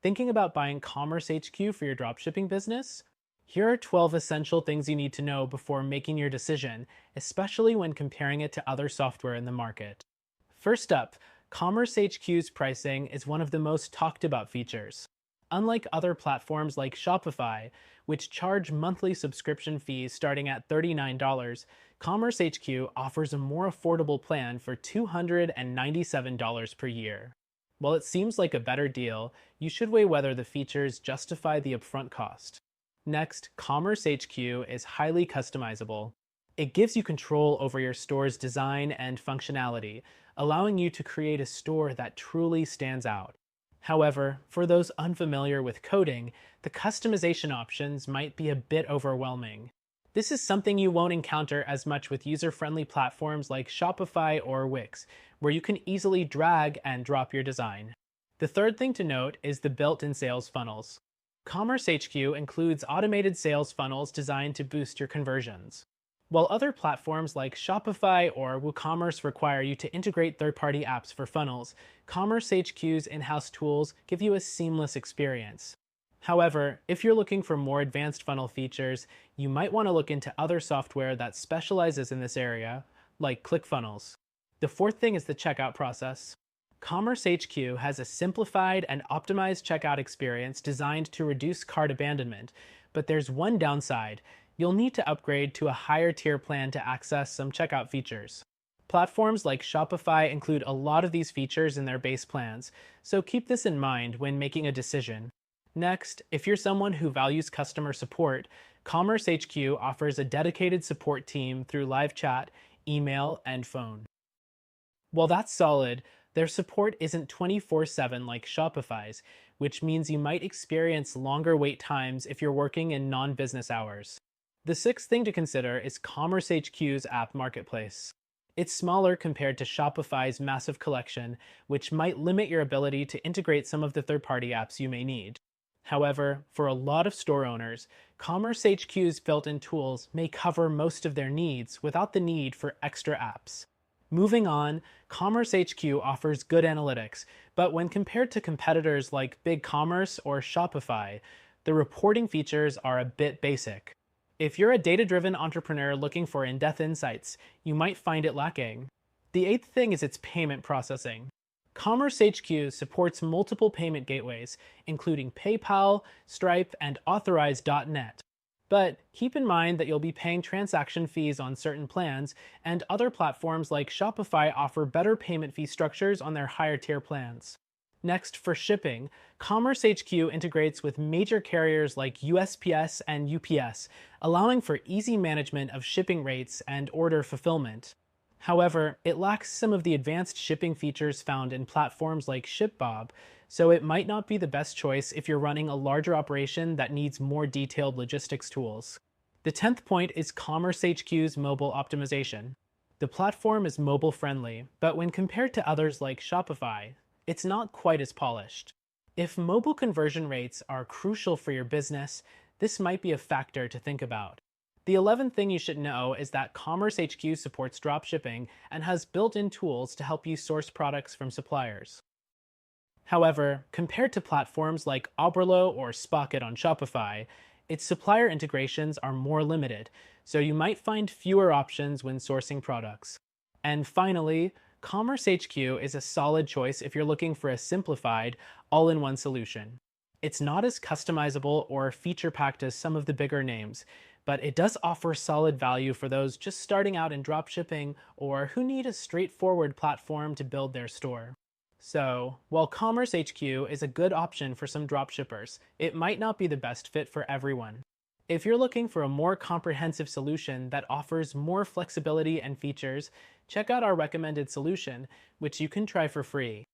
Thinking about buying CommerceHQ for your dropshipping business? Here are 12 essential things you need to know before making your decision, especially when comparing it to other software in the market. First up, CommerceHQ's pricing is one of the most talked about features. Unlike other platforms like Shopify, which charge monthly subscription fees starting at $39, CommerceHQ offers a more affordable plan for $297 per year. While it seems like a better deal, you should weigh whether the features justify the upfront cost. Next, CommerceHQ is highly customizable. It gives you control over your store's design and functionality, allowing you to create a store that truly stands out. However, for those unfamiliar with coding, the customization options might be a bit overwhelming. This is something you won't encounter as much with user-friendly platforms like Shopify or Wix, where you can easily drag and drop your design. The third thing to note is the built-in sales funnels. CommerceHQ includes automated sales funnels designed to boost your conversions. While other platforms like Shopify or WooCommerce require you to integrate third-party apps for funnels, CommerceHQ's in-house tools give you a seamless experience. However, if you're looking for more advanced funnel features, you might want to look into other software that specializes in this area, like ClickFunnels. The fourth thing is the checkout process. CommerceHQ has a simplified and optimized checkout experience designed to reduce cart abandonment, but there's one downside. You'll need to upgrade to a higher tier plan to access some checkout features. Platforms like Shopify include a lot of these features in their base plans, so keep this in mind when making a decision. Next, if you're someone who values customer support, CommerceHQ offers a dedicated support team through live chat, email, and phone. While that's solid, their support isn't 24/7 like Shopify's, which means you might experience longer wait times if you're working in non-business hours. The sixth thing to consider is CommerceHQ's app marketplace. It's smaller compared to Shopify's massive collection, which might limit your ability to integrate some of the third-party apps you may need. However, for a lot of store owners, CommerceHQ's built-in tools may cover most of their needs without the need for extra apps. Moving on, CommerceHQ offers good analytics, but when compared to competitors like BigCommerce or Shopify, the reporting features are a bit basic. If you're a data-driven entrepreneur looking for in-depth insights, you might find it lacking. The eighth thing is its payment processing. CommerceHQ supports multiple payment gateways, including PayPal, Stripe, and Authorize.net. But keep in mind that you'll be paying transaction fees on certain plans, and other platforms like Shopify offer better payment fee structures on their higher tier plans. Next, for shipping, CommerceHQ integrates with major carriers like USPS and UPS, allowing for easy management of shipping rates and order fulfillment. However, it lacks some of the advanced shipping features found in platforms like ShipBob, so it might not be the best choice if you're running a larger operation that needs more detailed logistics tools. The 10th point is CommerceHQ's mobile optimization. The platform is mobile-friendly, but when compared to others like Shopify, it's not quite as polished. If mobile conversion rates are crucial for your business, this might be a factor to think about. The 11th thing you should know is that CommerceHQ supports dropshipping and has built-in tools to help you source products from suppliers. However, compared to platforms like Oberlo or Spocket on Shopify, its supplier integrations are more limited, so you might find fewer options when sourcing products. And finally, CommerceHQ is a solid choice if you're looking for a simplified, all-in-one solution. It's not as customizable or feature-packed as some of the bigger names, but it does offer solid value for those just starting out in dropshipping or who need a straightforward platform to build their store. So, while CommerceHQ is a good option for some dropshippers, it might not be the best fit for everyone. If you're looking for a more comprehensive solution that offers more flexibility and features, check out our recommended solution, which you can try for free.